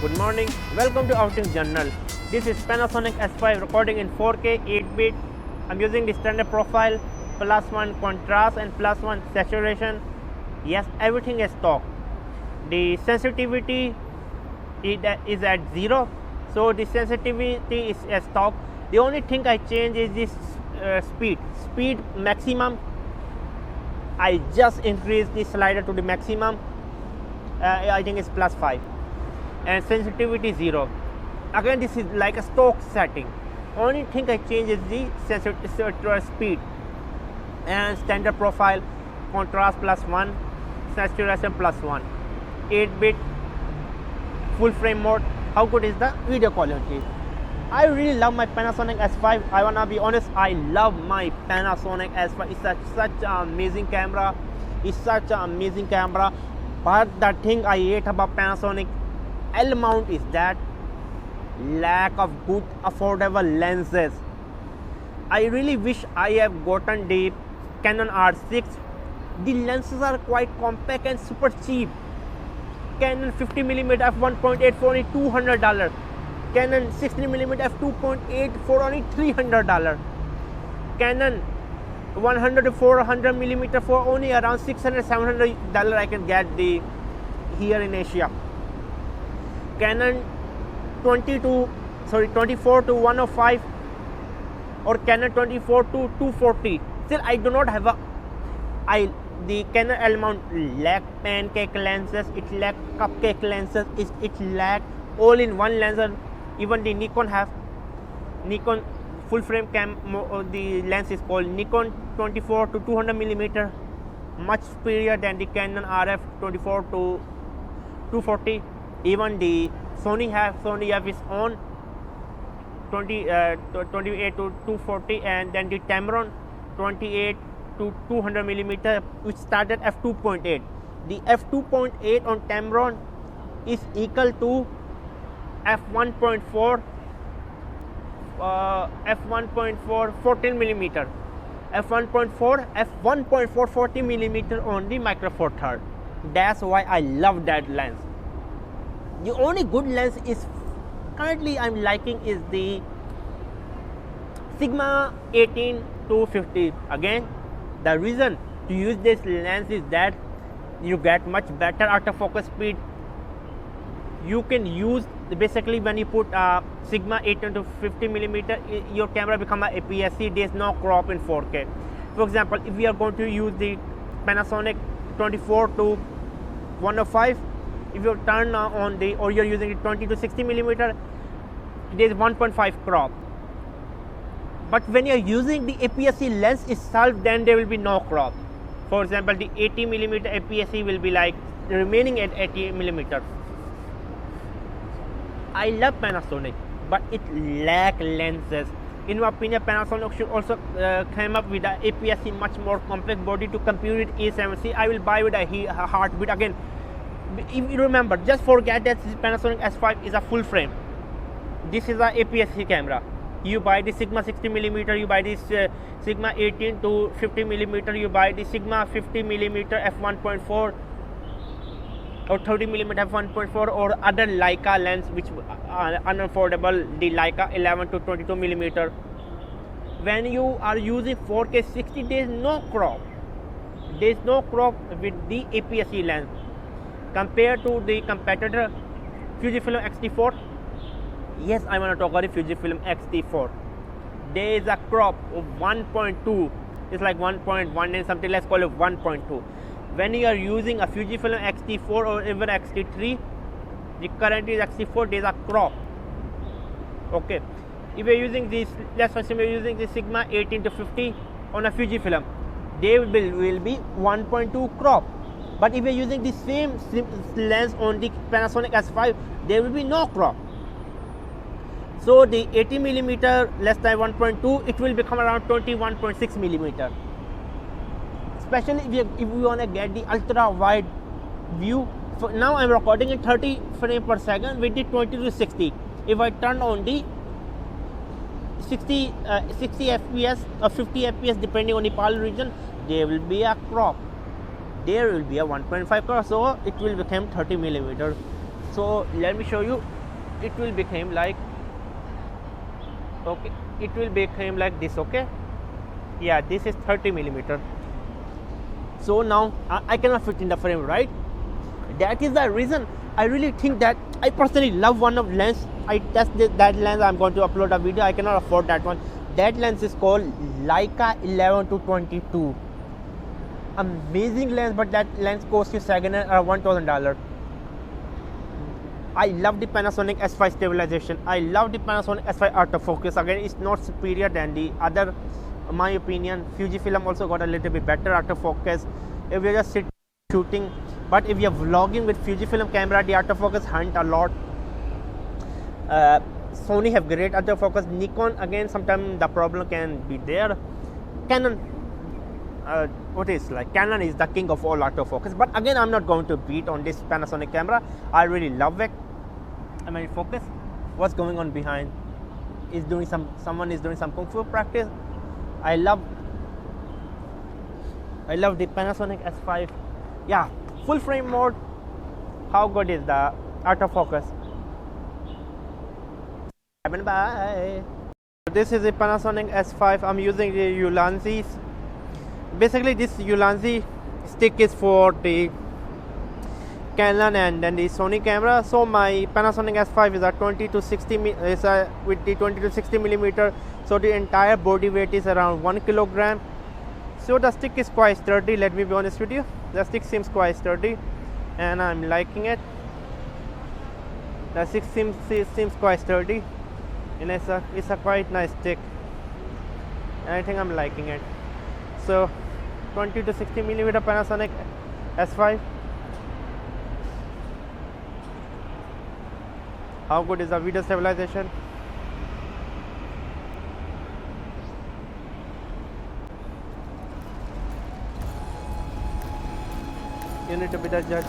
Good morning, welcome to Outing Journal. This is Panasonic S5 recording in 4K 8-bit. I'm using the standard profile, +1 contrast and +1 saturation. Yes, everything is stock. The sensitivity is at 0, so the sensitivity is a stock. The only thing I change is this speed maximum. I just increased the slider to the maximum. I think it's +5 and sensitivity 0. Again, this is like a stock setting. Only thing I change is the speed and standard profile, contrast +1, saturation +1, 8-bit, full frame mode. How good is the video quality? I really love my Panasonic S5. I wanna be honest, I love my Panasonic S5. It's such an amazing camera. But the thing I hate about Panasonic L mount is that lack of good affordable lenses. I really wish I have gotten the Canon R6. The lenses are quite compact and super cheap. Canon 50mm f1.8 for only $200. Canon 16mm f2.8 for only $300. Canon 100 to 400mm for only around $600-700 I can get the here in Asia. Canon 24 to 105 or Canon 24 to 240. Still, I do not have the Canon L mount lack pancake lenses, it lack cupcake lenses, it lack all-in-one lenses. Even the Nikon full frame the lens is called Nikon 24 to 200mm, much superior than the Canon RF 24 to 240. Even the Sony have its own 28 to 240, and then the Tamron 28 to 200mm, which started f2.8. The f2.8 on Tamron is equal to f1.4 14mm, f1.4 40mm on the Micro Four Third. That's why I love that lens. The only good lens is currently I'm liking is the Sigma 18 to 50. Again, the reason to use this lens is that you get much better autofocus speed. You can use basically when you put Sigma 18 to 50mm, your camera become a APS-C. There's no crop in 4K. For example, if we are going to use the Panasonic 24 to 105, if you turn on or you're using it 20 to 60mm, there's 1.5 crop. But when you're using the APS-C lens itself, then there will be no crop. For example, the 80mm APS-C will be like remaining at 80mm. I love Panasonic, but it lacks lenses. In my opinion, Panasonic should also come up with an APS-C much more complex body to compute with A7C. I will buy with a heartbeat again. If you remember, just forget that this Panasonic S5 is a full frame. This is a APS-C camera. You buy the Sigma 60mm, you buy this Sigma 18 to 50mm, you buy the Sigma 50mm f1.4 or 30mm f1.4 or other Leica lens which are unaffordable, the Leica 11 to 22mm. When you are using 4K 60, there is no crop. There is no crop with the APS-C lens. Compared to the competitor Fujifilm X-T4, yes, I want to talk about the Fujifilm X-T4. There is a crop of 1.2. It's like 1.1 and something. Let's call it 1.2. When you are using a Fujifilm X-T4 or even X-T3, the current is X-T4. There is a crop. Okay. If you're using this, let's assume you're using the Sigma 18 to 50 on a Fujifilm, there will be 1.2 crop. But if you're using the same lens on the Panasonic S5, there will be no crop. So the 80mm less than 1.2, it will become around 21.6mm. Especially if you want to get the ultra wide view. So now I'm recording in 30 frames per second with the 20 to 60. If I turn on the 60 FPS or 50 FPS depending on the PAL region, there will be a crop. There will be a 1.5 crop, so it will become 30mm. So let me show you. It will become like, okay, it will become like this. Okay, yeah, this is 30 millimeter. So now I cannot fit in the frame, right? That is the reason I really think that I personally love one of lens. I tested that lens. I'm going to upload a video. I cannot afford that one. That lens is called Leica 11 to 22. Amazing lens, but that lens costs you $1,000. I love the Panasonic S5 stabilization. I love the Panasonic S5 autofocus. Again, it's not superior than the other, in my opinion. Fujifilm also got a little bit better autofocus if you're just shooting. But if you're vlogging with Fujifilm camera, the autofocus hunt a lot. Sony have great autofocus. Nikon, again, sometimes the problem can be there. Canon, Canon is the king of all autofocus. But again, I'm not going to beat on this Panasonic camera. I really love it. I mean, focus. What's going on behind? Someone is doing some kung fu practice. I love the Panasonic S5. Yeah, full frame mode. How good is the autofocus? Bye. This is a Panasonic S5. I'm using the Ulanzi. Basically, this Ulanzi stick is for the Canon and then the Sony camera. So my Panasonic S5 is a 20 to 60 with the 20 to 60 millimeter. So the entire body weight is around 1 kilogram. So the stick is quite sturdy. Let me be honest with you. The stick seems quite sturdy, and I'm liking it. The stick seems quite sturdy, and it's a quite nice stick. And I think I'm liking it. So 20 to 60 millimeter Panasonic S5. How good is the video stabilization? You need to be the judge.